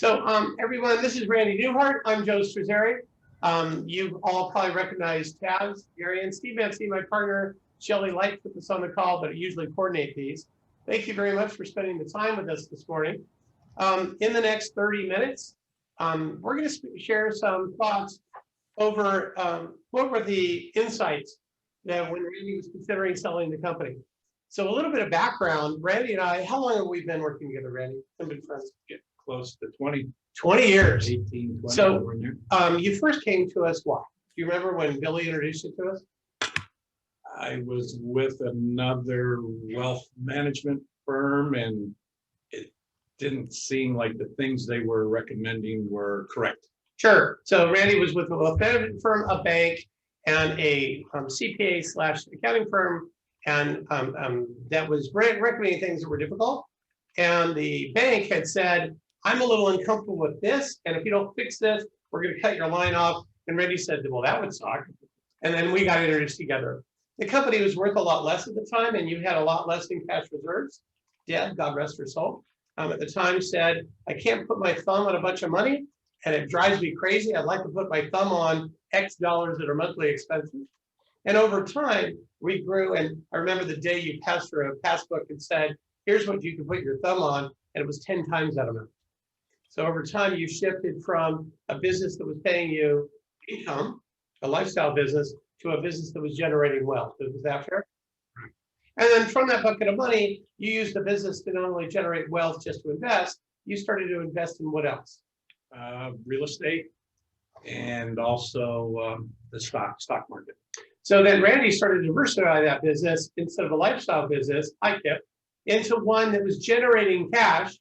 Everyone, this is Randy Newhart. I'm Joe Strazzeri. You've all probably recognized Taz, Gary, and Steve Mancini, my partner. Shelly Light put this on the call, but I usually coordinate these. Thank you very much for spending the time with us this morning. In the next 30 minutes, we're going to share some thoughts over what were the insights that when Randy was considering selling the company. So a little bit of background, Randy and I, how long have we been working together, Randy? We've been friends. Close to 20 years. 18, 20. So you first came to us, why? Do you remember when Billy introduced you to us? I was with another wealth management firm, and it didn't seem like the things they were recommending were correct. Sure. So Randy was with a wealth management firm, a bank, and a CPA/accounting firm, and that was recommending things that were difficult. And the bank had said, I'm a little uncomfortable with this, and if you don't fix this, we're going to cut your line off. And Randy said, well, that would suck. And then we got introduced together. The company was worth a lot less at the time, and you had a lot less in cash reserves. Deb, God rest her soul, at the time said, I can't put my thumb on a bunch of money, and it drives me crazy. I'd like to put my thumb on X dollars that are monthly expenses. And over time, we grew, and I remember the day you passed her a passbook and said, here's what you can put your thumb on, and it was 10 times that amount. So over time, you shifted from a business that was paying you income, a lifestyle business, to a business that was generating wealth. Is that fair? And then from that bucket of money, you used the business to not only generate wealth just to invest, you started to invest in what else? Real estate, and also the stock market. So then Randy started to diversify that business instead of a lifestyle business, IKIP, into one that was generating cash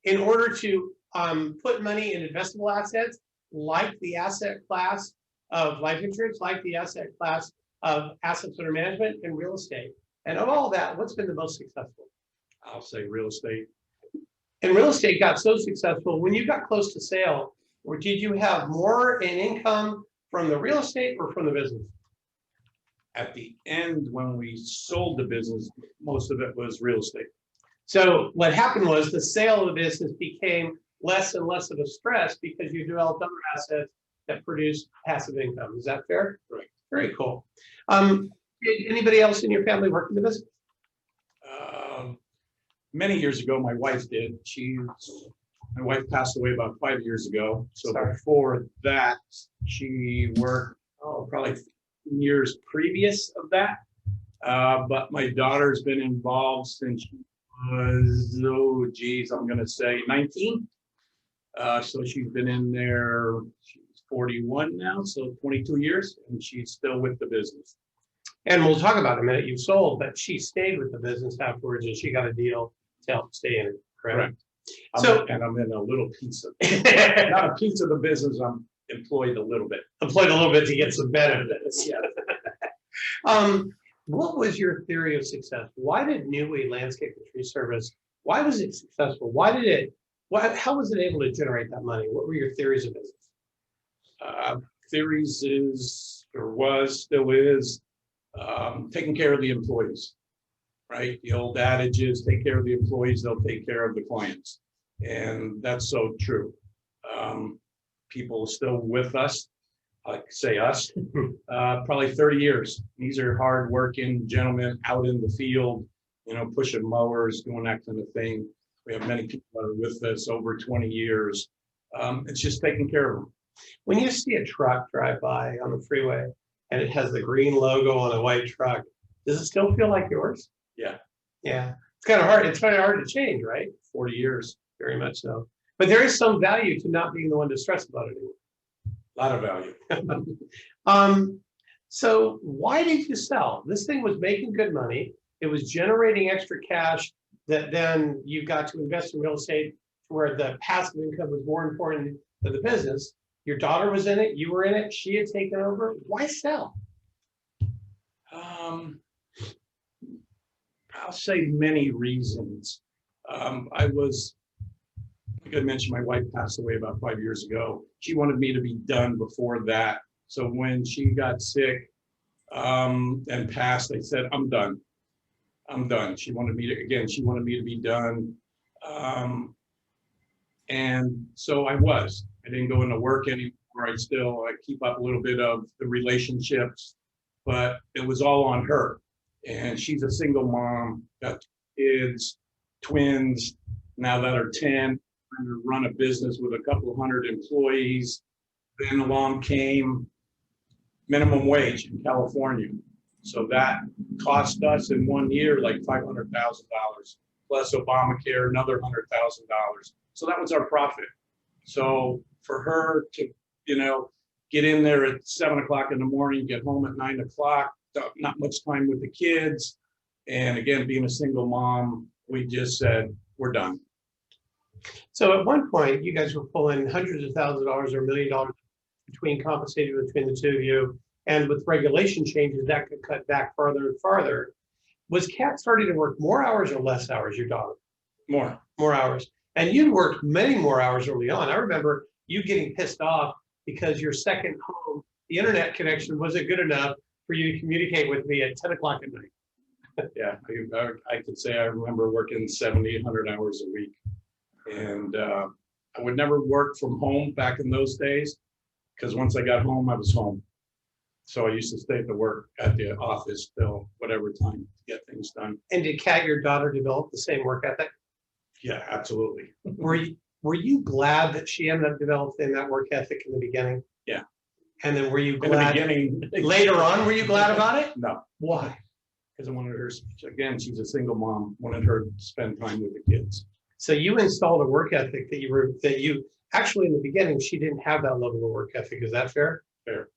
in order to put money in investable assets, like the asset class of life insurance, like the asset class of assets under management and real estate. And of all that, what's been the most successful? I'll say real estate. And real estate got so successful, when you got close to sale, or did you have more in income from the real estate or from the business? At the end, when we sold the business, most of it was real estate. So what happened was the sale of the business became less and less of a stress because you developed other assets that produce passive income. Is that fair? Right. Very cool. Did anybody else in your family work in the business? Many years ago, my wife did. My wife passed away about 5 years ago. So before that, she worked probably years previous of that. But my daughter's been involved since she was, I'm going to say 19. So she's been in there, she's 41 now, so 22 years, and she's still with the business. And we'll talk about it in a minute. You sold, but she stayed with the business afterwards, and she got a deal to help stay in it, correct? I'm in a little piece of it. Not a piece of the business, I'm employed a little bit. Employed a little bit to get some benefits, yeah. What was your theory of success? Why did New Way Landscape and Tree Service, why was it successful? How was it able to generate that money? What were your theories of business? Theories still is, taking care of the employees, right? The old adage is take care of the employees, they'll take care of the clients. And that's so true. People still with us, like say us, probably 30 years. These are hardworking gentlemen out in the field, pushing mowers, doing that kind of thing. We have many people that are with us over 20 years. It's just taking care of them. When you see a truck drive by on the freeway and it has the green logo on a white truck, does it still feel like yours? Yeah. Yeah. It's kind of hard. It's kind of hard to change, right? 40 years. Very much so. But there is some value to not being the one to stress about it anymore. A lot of value. So why did you sell? This thing was making good money. It was generating extra cash that then you got to invest in real estate where the passive income was more important than the business. Your daughter was in it. You were in it. She had taken over. Why sell? I'll say many reasons. Like I mentioned, my wife passed away about 5 years ago. She wanted me to be done before that. So when she got sick and passed, I said, I'm done. She wanted me to be done. And so I didn't go into work anymore. I keep up a little bit of the relationships, but it was all on her. And she's a single mom, got kids, twins, now that are 10, trying to run a business with a couple of hundred employees. Then along came minimum wage in California. So that cost us in 1 year like $500,000 plus Obamacare, another $100,000. So that was our profit. So for her to, get in there at 7 o'clock in the morning, get home at 9 o'clock, not much time with the kids. And again, being a single mom, we just said, we're done. So at one point, you guys were pulling hundreds of thousands of dollars or $1 million compensated between the two of you. And with regulation changes, that could cut back farther and farther. Was Kat starting to work more hours or less hours, your daughter? More hours. And you worked many more hours early on. I remember you getting pissed off because your second home, the internet connection wasn't good enough for you to communicate with me at 10 o'clock at night. Yeah, I could say I remember working 70, 100 hours a week. And I would never work from home back in those days, because once I got home, I was home. So I used to stay at the office till whatever time to get things done. And did Kat, your daughter, develop the same work ethic? Yeah, absolutely. Were you glad that she ended up developing that work ethic in the beginning? Yeah. And then were you In the glad beginning, later on? Were you glad about it? no, Why? because I wanted her, again, she's a single mom, wanted her to spend time with the kids. So you installed a work ethic that you actually in the beginning, she didn't have that level of work ethic. Is that fair? Fair.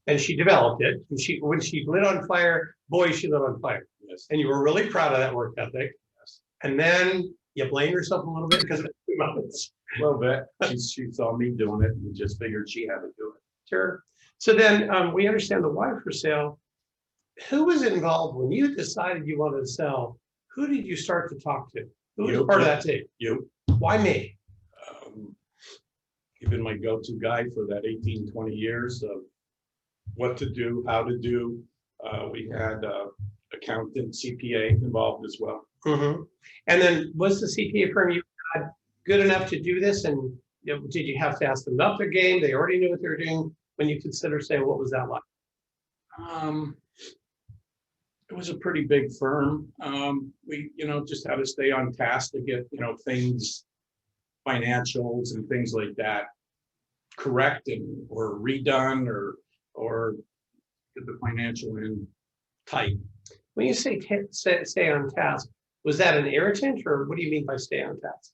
And she developed it. And when she lit on fire, boy, she lit on fire. Yes. And you were really proud of that work ethic. Yes. And then you blamed yourself a little bit because of 2 months. A little bit. She saw me doing it and just figured she had to do it. Sure. So then we understand the why for sale. Who was involved when you decided you wanted to sell? Who did you start to talk to? Who was You. part of that team? You. Why me? You've been my go-to guy for that 18, 20 years of what to do, how to do. We had accountant, CPA involved as well. Mm-hmm. And then was the CPA firm you had good enough to do this? And did you have to ask them up their game? They already knew what they were doing when you consider, say, what was that like? It was a pretty big firm. We, just had to stay on task to get, things, financials and things like that correct or redone or get the financial in tight. When you say stay on task, was that an irritant or what do you mean by stay on task?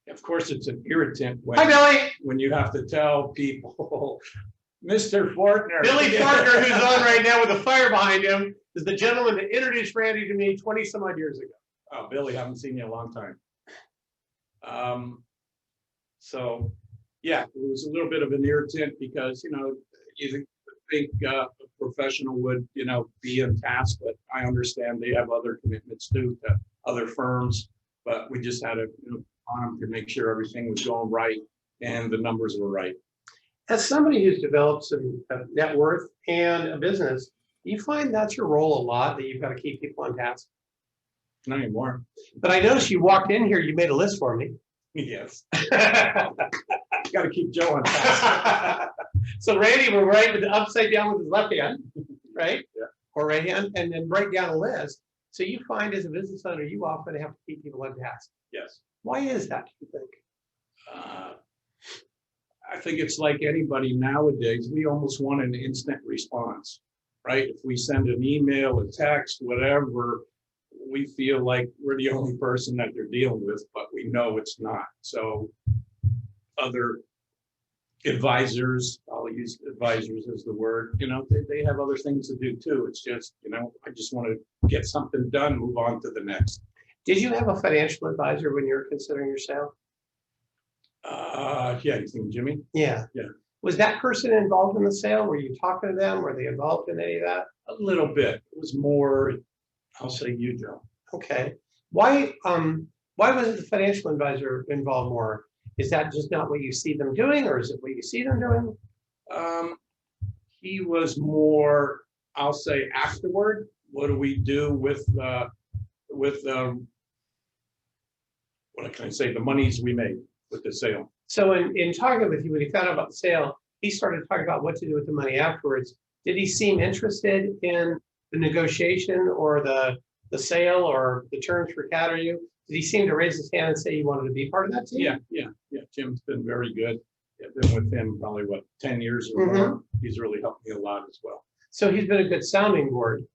Of course, it's an irritant Hi, Billy. when you have to tell people, Mr. Fortner. Billy Fortner, who's on right now with a fire behind him, is the gentleman that introduced Randy to me 20 some odd years ago. Oh, Billy, haven't seen you in a long time. So, yeah, it was a little bit of an irritant because, you think a professional would, be in task, but I understand they have other commitments too, to other firms, but we just had to, on them to make sure everything was going right and the numbers were right. As somebody who's developed some net worth and a business, do you find that's your role a lot, that you've got to keep people on task? Not anymore. But I noticed you walked in here, you made a list for me. Yes. Got to keep Joe on task. So Randy will write with the upside down with his left hand, right? Yeah. Or right hand, and then write down a list. So you find as a business owner, you often have to keep people on task. Yes. Why is that, do you think? I think it's like anybody nowadays, we almost want an instant response, right? If we send an email, a text, whatever, we feel like we're the only person that they're dealing with, but we know it's not. So other advisors, I'll use advisors as the word, they have other things to do too. It's just, I just want to get something done, move on to the next. Did you have a financial advisor when you were considering your sale? Yeah, you think Jimmy? Yeah. Yeah. Was that person involved in the sale? Were you talking to them? Were they involved in any of that? A little bit. It was more, I'll say you, Joe. Okay. Why wasn't the financial advisor involved more? Is that just not what you see them doing, or is it what you see them doing? He was more, I'll say afterward, what do we do with what what can I say, the monies we made with the sale. So in talking with you, when he found out about the sale, he started talking about what to do with the money afterwards. Did he seem interested in the negotiation or the sale or the terms for Cat or you? Did he seem to raise his hand and say he wanted to be part of that team? Yeah. Jim's been very good. I've been with him probably, 10 years or more. He's really helped me a lot as well. So he's been a good sounding board.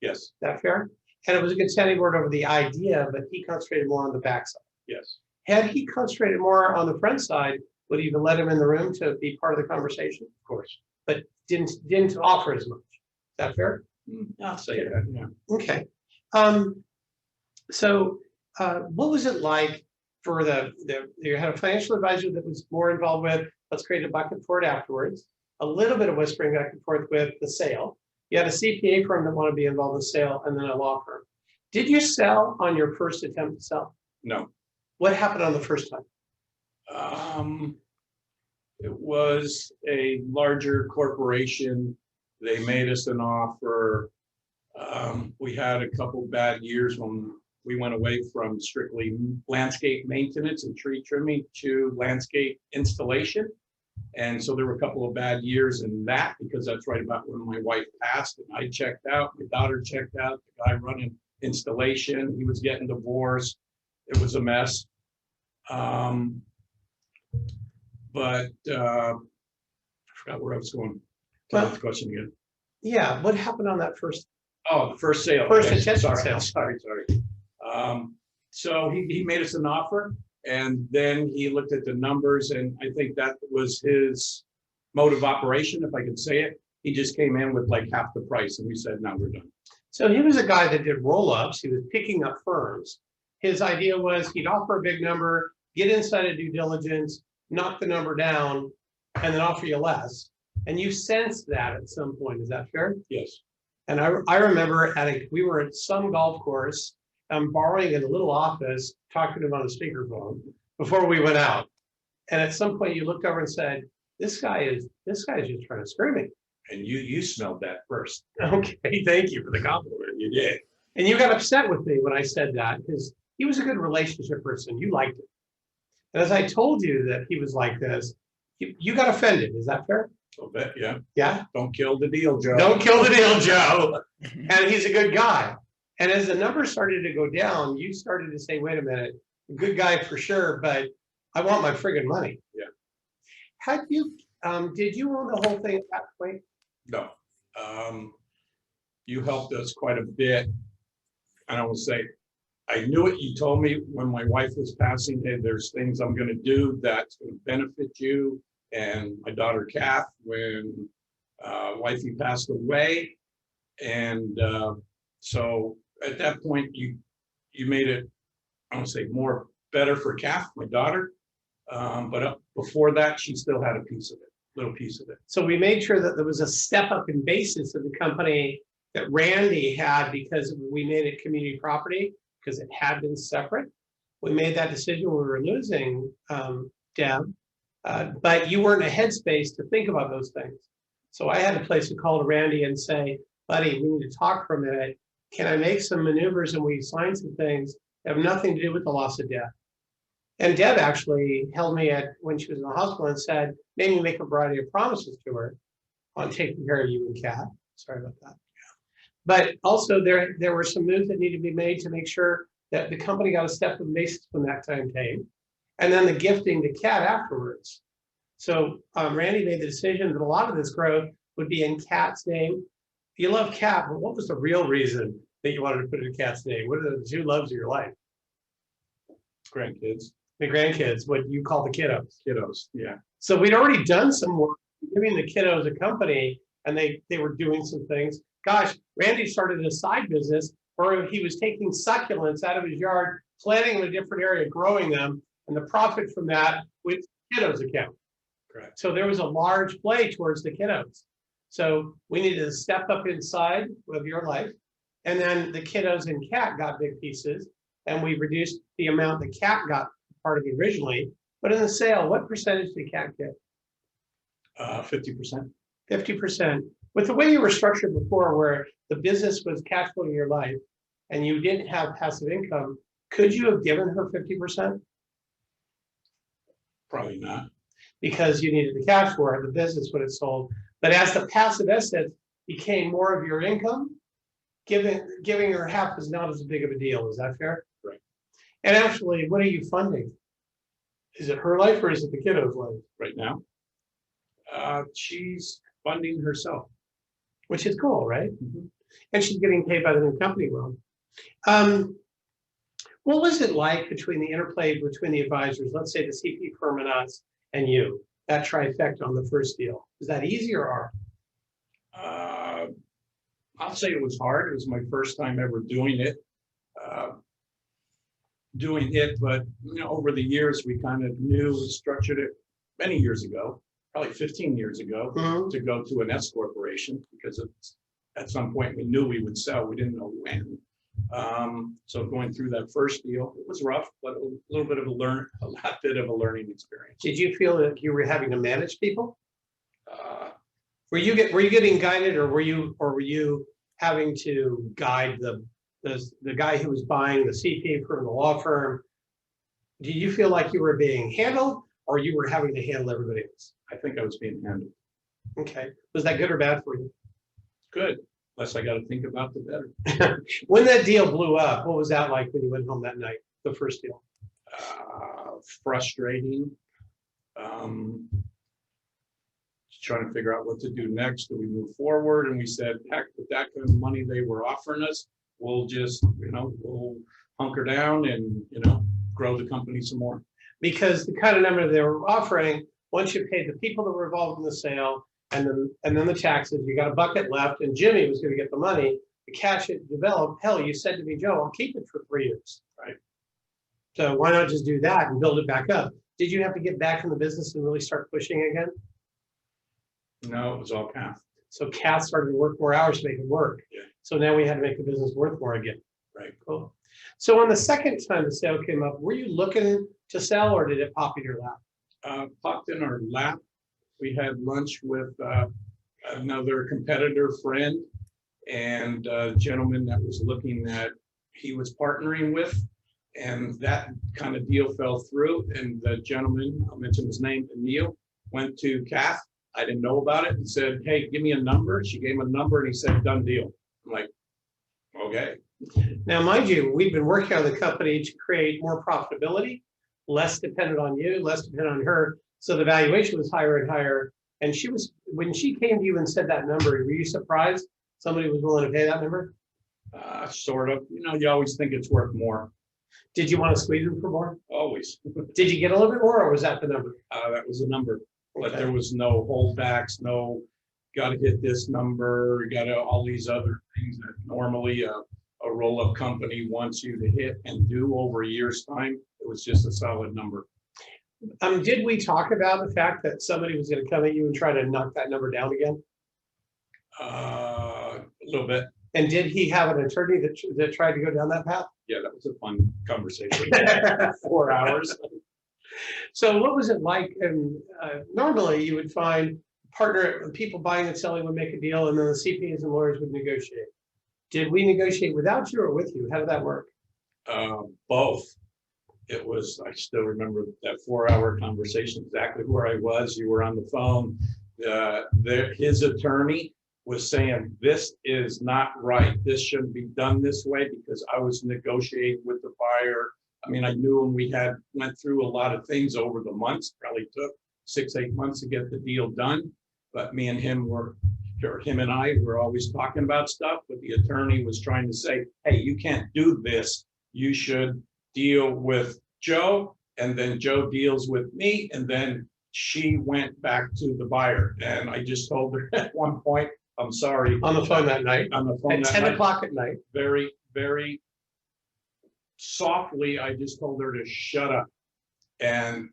Yes, Is that fair? And it was a good sounding board over the idea, but he concentrated more on the backside. yes. Had he concentrated more on the front side, would he have let him in the room to be part of the conversation? Of course. But didn't offer as much. Is that fair? I'll say that, yeah. Okay. So what was it like for you had a financial advisor that was more involved with, let's create a bucket for it afterwards, a little bit of whispering back and forth with the sale. You had a CPA firm that wanted to be involved in the sale, and then a law firm. Did you sell on your first attempt to sell? No. What happened on the first time? It was a larger corporation. They made us an offer. We had a couple bad years when we went away from strictly landscape maintenance and tree trimming to landscape installation. And so there were a couple of bad years in that, because that's right about when my wife passed and I checked out, my daughter checked out, the guy running installation, he was getting divorced. It was a mess. But I forgot where I was going. Tell me the question again. Yeah, what happened on that first? Oh, the first sale. First Yes, attention sorry, sale. Sorry. So he made us an offer, and then he looked at the numbers, and I think that was his mode of operation, if I could say it. He just came in with like half the price, and we said, no, we're done. So he was a guy that did roll-ups. He was picking up firms. His idea was he'd offer a big number, get inside of due diligence, knock the number down, and then offer you less. And you sensed that at some point. Is that fair? Yes. And I remember we were at some golf course, borrowing in a little office, talking to him on a speakerphone before we went out. And at some point you looked over and said, this guy is just trying to screw me. And you smelled that first. Okay, thank you for the compliment. You did. And you got upset with me when I said that, because he was a good relationship person. You liked it. And as I told you that he was like this, you got offended. Is that fair? A bit, yeah. Yeah. Don't kill the deal, Joe. Don't kill the deal, Joe. And he's a good guy. And as the numbers started to go down, you started to say, wait a minute, good guy for sure, but I want my friggin' money. Yeah. Did you own the whole thing at that point? No. You helped us quite a bit. And I will say, I knew it. You told me when my wife was passing, hey, there's things I'm going to do that's going to benefit you. And my daughter, Kath, when wifey passed away. And so at that point, you made it, I don't say more better for Kath, my daughter. But before that, she still had a piece of it, little piece of it. So we made sure that there was a step up in basis of the company that Randy had, because we made it community property, because it had been separate. We made that decision when we were losing Deb, but you weren't in a headspace to think about those things. So I had to place a call to Randy and say, buddy, we need to talk for a minute. Can I make some maneuvers? And we signed some things that have nothing to do with the loss of Deb. And Deb actually held me when she was in the hospital and said, made me make a variety of promises to her on taking care of you and Kat. Sorry about that. But also there were some moves that needed to be made to make sure that the company got a step of basis when that time came. And then the gifting to Kat afterwards. So Randy made the decision that a lot of this growth would be in Kat's name. You love Kat, but what was the real reason that you wanted to put it in Kat's name? What are the two loves of your life? Grandkids. The grandkids, what you call the kiddos. Kiddos, yeah. So we'd already done some work giving the kiddos a company, and they were doing some things. Gosh, Randy started a side business where he was taking succulents out of his yard, planting in a different area, growing them, and the profit from that with kiddos account. Correct. So there was a large play towards the kiddos. So we needed to step up inside of your life. And then the kiddos and Kat got big pieces, and we reduced the amount that Kat got part of it originally. But in the sale, what percentage did Kat get? 50%. 50%. With the way you were structured before, where the business was cash flowing your life and you didn't have passive income, could you have given her 50%? Probably not. because you needed the cash for it, the business when it sold. But as the passive asset became more of your income, giving her half is not as big of a deal. Is that fair? Right. And actually, what are you funding? Is it her life or is it the kiddo's life? Right now. She's funding herself. Which is cool, right? Mhm. And she's getting paid by the new company well. Um, what was it like between the interplay between the advisors, let's say the CP firm and us and you, that trifecta on the first deal? Was that easy or hard? I'll say it was hard. It was my first time ever doing it. But over the years, we kind of knew and structured it many years ago, probably 15 years ago, Mhm. to go to an S corporation because at some point we knew we would sell. We didn't know when. So going through that first deal, it was rough, but a lot bit of a learning experience. Did you feel that you were having to manage people? Uh, Were you getting guided, or were you having to guide the guy who was buying the CP firm, the law firm? Do you feel like you were being handled, or you were having to handle everybody else? I think I was being handled Okay, was that good or bad for you? good, less I got to think about the better. When that deal blew up, what was that like when you went home that night, the first deal? Frustrating. Trying to figure out what to do next. Do we move forward? And we said, heck, with that kind of money they were offering us, we'll just, we'll hunker down and, grow the company some more. Because the kind of number they were offering, once you paid the people that were involved in the sale and then the taxes, you got a bucket left, and Jimmy was going to get the money, the cash it developed. Hell, you said to me, Joe, I'll keep it for 3 years. Right. So why not just do that and build it back up? Did you have to get back in the business and really start pushing again? No, it was all cash. So Kath started to work more hours to make it work. Yeah. So now we had to make the business worth more again. Right. Cool. So on the second time the sale came up, were you looking to sell, or did it pop in your lap? Popped in our lap. We had lunch with another competitor friend and a gentleman that was looking at, he was partnering with, and that kind of deal fell through. And the gentleman, I'll mention his name, Neil, went to Kath. I didn't know about it and said, hey, give me a number. She gave him a number and he said, done deal. I'm like, okay. Now, mind you, we've been working on the company to create more profitability, less dependent on you, less dependent on her. So the valuation was higher and higher. And when she came to you and said that number, were you surprised somebody was willing to pay that number? Sort of. You always think it's worth more. Did you want to squeeze them for more? Always. Did you get a little bit more, or was that the number? That was a number. But Okay. there was no holdbacks, no, got to hit this number, got to all these other things that normally a roll-up company wants you to hit and do over a year's time. It was just a solid number. Did we talk about the fact that somebody was going to come at you and try to knock that number down again? A little bit. And did he have an attorney that tried to go down that path? Yeah, that was a fun conversation. 4 hours. So what was it like? And normally you would find people buying and selling would make a deal, and then the CPAs and lawyers would negotiate. Did we negotiate without you or with you? How did that work? Both. It was, I still remember that 4-hour conversation, exactly where I was. You were on the phone. His attorney was saying, this is not right. This shouldn't be done this way, because I was negotiating with the buyer. I mean, I knew him. We went through a lot of things over the months, probably took 6-8 months to get the deal done. But me and him and I were always talking about stuff, but the attorney was trying to say, hey, you can't do this. You should deal with Joe, and then Joe deals with me. And then she went back to the buyer. And I just told her at one point, I'm sorry. On the phone that night? On the phone At that 10 night. o'clock at night? Very, very softly, I just told her to shut up and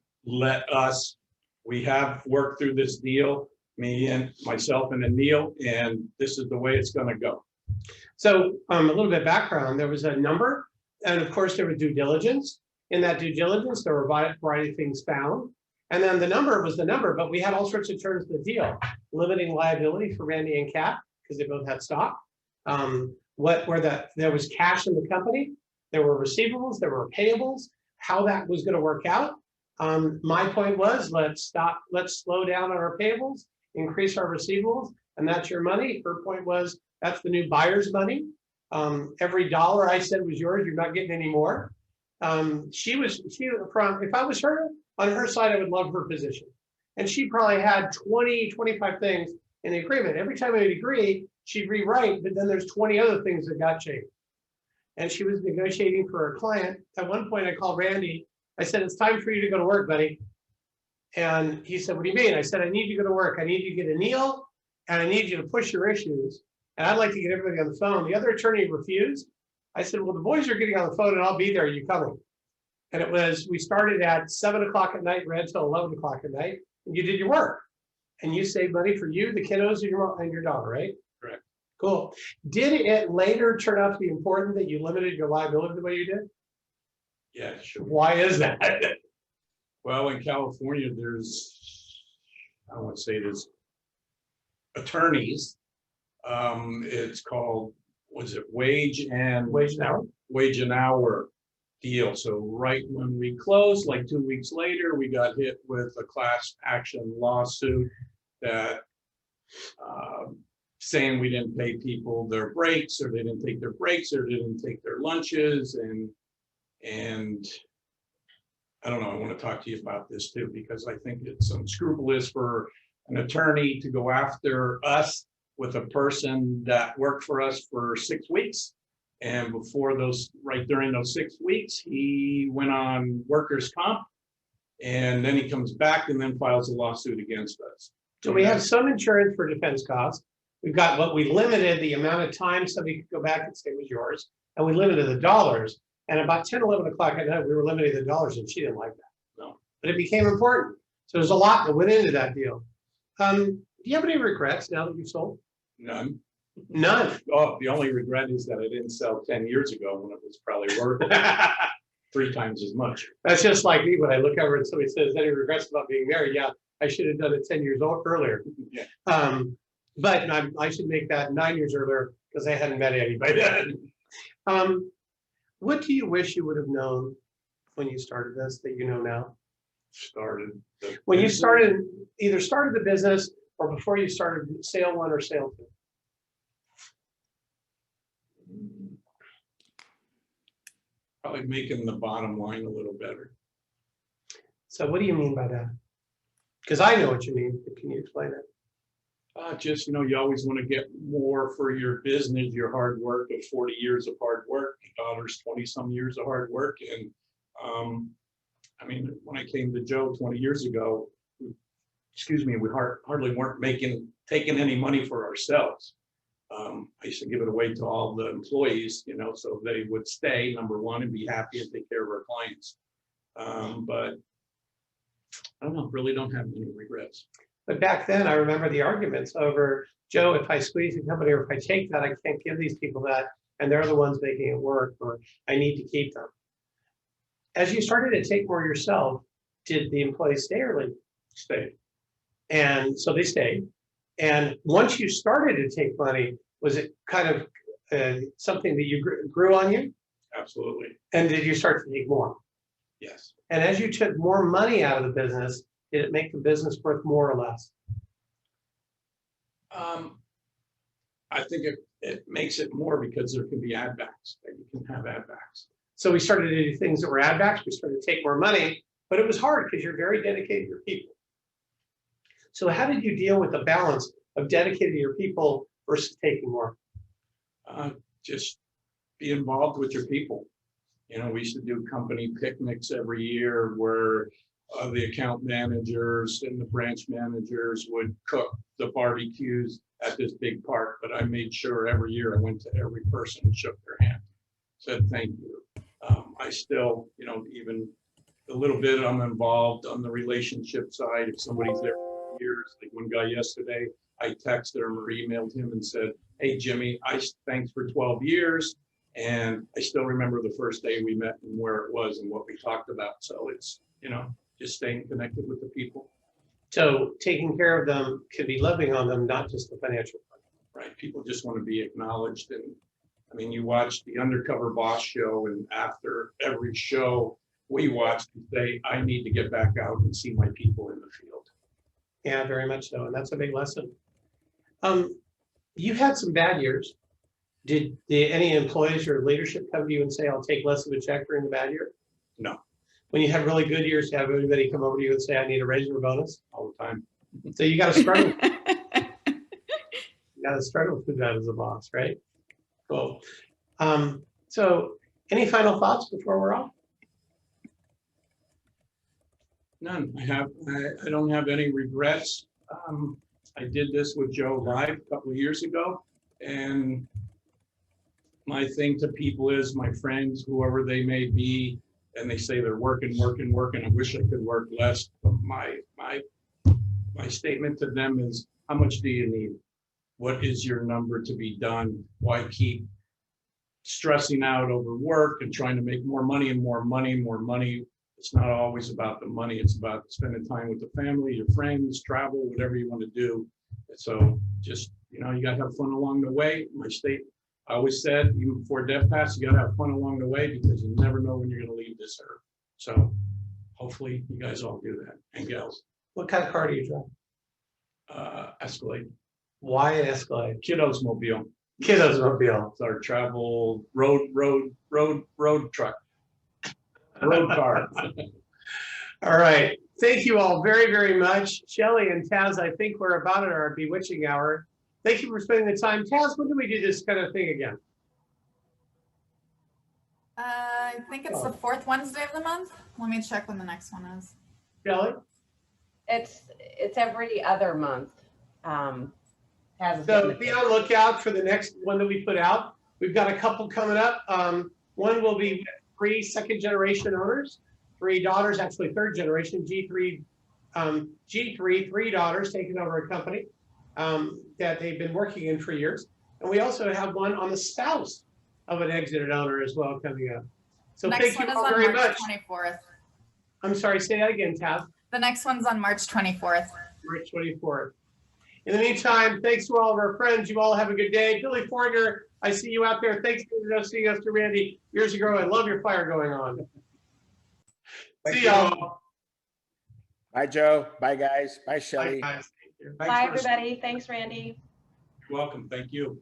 we have worked through this deal, me and myself and Neil, and this is the way it's going to go. So a little bit of background, there was a number, and of course there was due diligence. In that due diligence, there were a variety of things found. And then the number was the number, but we had all sorts of terms of the deal, limiting liability for Randy and Kat, because they both had stock. There was cash in the company, there were receivables, there were payables, how that was going to work out. My point was, let's slow down on our payables, increase our receivables, and that's your money. Her point was, that's the new buyer's money. Every dollar I said was yours, you're not getting any more. If I was her, on her side, I would love her position. And she probably had 20, 25 things in the agreement. Every time I would agree, she'd rewrite, but then there's 20 other things that got changed. And she was negotiating for a client. At one point I called Randy. I said, it's time for you to go to work, buddy. And he said, what do you mean? I said, I need you to go to work. I need you to get a kneel and I need you to push your issues. And I'd like to get everybody on the phone. The other attorney refused. I said, well, the boys are getting on the phone and I'll be there. Are you coming? And it was, we started at 7 o'clock at night, read till 11 o'clock at night, and you did your work. And you saved money for you, the kiddos, and your daughter, right? Correct. Cool. Did it later turn out to be important that you limited your liability the way you did? Yeah, sure. Why is that? Well, in California, there's, I don't want to say there's attorneys. It's called, was it wage and hour deal. So right when we closed, like 2 weeks later, we got hit with a class action lawsuit that saying we didn't pay people their breaks, or they didn't take their breaks, or didn't take their lunches, and I don't know, I want to talk to you about this too, because I think it's unscrupulous for an attorney to go after us with a person that worked for us for 6 weeks. And before those, right during those 6 weeks, he went on workers' comp. And then he comes back and then files a lawsuit against us. So we have some insurance for defense costs. We've got what we limited the amount of time somebody could go back and say it was yours. And we limited the dollars. And about 10, 11 o'clock at night, we were limiting the dollars and she didn't like that. No. But it became important. So there's a lot that went into that deal. Do you have any regrets now that you've sold? None. None. Oh, the only regret is that I didn't sell 10 years ago when it was probably worth 3 times as much. That's just like me when I look over and somebody says, any regrets about being married? Yeah, I should have done it 10 years earlier. Yeah. But I should make that 9 years earlier because I hadn't met anybody then. What do you wish you would have known when you started this that you know now? When you started, either started the business or before you started sale 1 or sale 2? Probably making the bottom line a little better. So what do you mean by that? Because I know what you mean, but can you explain it? Just, you always want to get more for your business, your hard work of 40 years of hard work, your daughter's 20 some years of hard work. And I mean, when I came to Joe 20 years ago, we hardly weren't taking any money for ourselves. I used to give it away to all the employees, so they would stay, number one, and be happy and take care of our clients. But I don't know, really don't have any regrets. But back then, I remember the arguments over, Joe, if I squeeze the company or if I take that, I can't give these people that, and they're the ones making it work, or I need to keep them. As you started to take more yourself, did the employees stay or leave? Stay. And so they stayed. And once you started to take money, was it kind of something that you grew on you? Absolutely. And did you start to take more? Yes. And as you took more money out of the business, did it make the business worth more or less? I think it makes it more because there can be add backs. You can have add backs. So we started to do things that were add backs. We started to take more money, but it was hard because you're very dedicated to your people. So how did you deal with the balance of dedicated to your people versus taking more? Just be involved with your people. We used to do company picnics every year where the account managers and the branch managers would cook the barbecues at this big park. But I made sure every year I went to every person and shook their hand, said thank you. I still, even a little bit, I'm involved on the relationship side. If somebody's there for years, like one guy yesterday, I texted him or emailed him and said, hey, Jimmy, thanks for 12 years. And I still remember the first day we met and where it was and what we talked about. So it's, just staying connected with the people. So taking care of them can be loving on them, not just the financial part. Right. People just want to be acknowledged. And I mean, you watch the Undercover Boss show, and after every show, we watch and say, I need to get back out and see my people in the field. Yeah, very much so. And that's a big lesson. You had some bad years. Did any employees or leadership come to you and say, I'll take less of a check during the bad year? No, When you have really good years, have anybody come over to you and say, I need a raise or a bonus? all the time. So you got to struggle. You got to struggle through that as a boss, right? Cool. So any final thoughts before we're off? None. I don't have any regrets. I did this with Joe Live a couple of years ago, and my thing to people is, my friends, whoever they may be, and they say they're working. I wish I could work less. But my statement to them is, how much do you need? What is your number to be done? Why keep stressing out over work and trying to make more money and more money? It's not always about the money. It's about spending time with the family, your friends, travel, whatever you want to do. So just, you gotta have fun along the way. I always said, even before Death Pass, you gotta have fun along the way, because you never know when you're gonna leave this earth. So hopefully you guys all do that, and gals. What kind of car do you drive? Escalade, Why an Escalade? Kiddos Mobile. Kiddos Mobile. It's our travel road truck. Road car. All right. Thank you all very, very much. Shelley and Taz, I think we're about at our bewitching hour. Thank you for spending the time. Taz, when do we do this kind of thing again? I think it's the fourth Wednesday of the month. Let me check when the next one is. Shelley? It's every other month. So be on the lookout for the next one that we put out. We've got a couple coming up. One will be 3 second-generation owners, 3 daughters, actually third generation, G3, 3 daughters taking over a company that they've been working in for years. And we also have one on the spouse of an exited owner as well coming up. So Next thank one you is all on very March much. 24th. I'm sorry, say that again, Taz. The next one's on March 24th. March 24th. In the meantime, thanks to all of our friends. You all have a good day. Billy Fortner, I see you out there. Thanks for seeing us to Randy years ago. I love your fire going on. See y'all. Bye, Joe. Bye, guys. Bye, Shelley. Bye, guys. Thank you. Bye, everybody. Thanks, Randy. You're welcome. Thank you.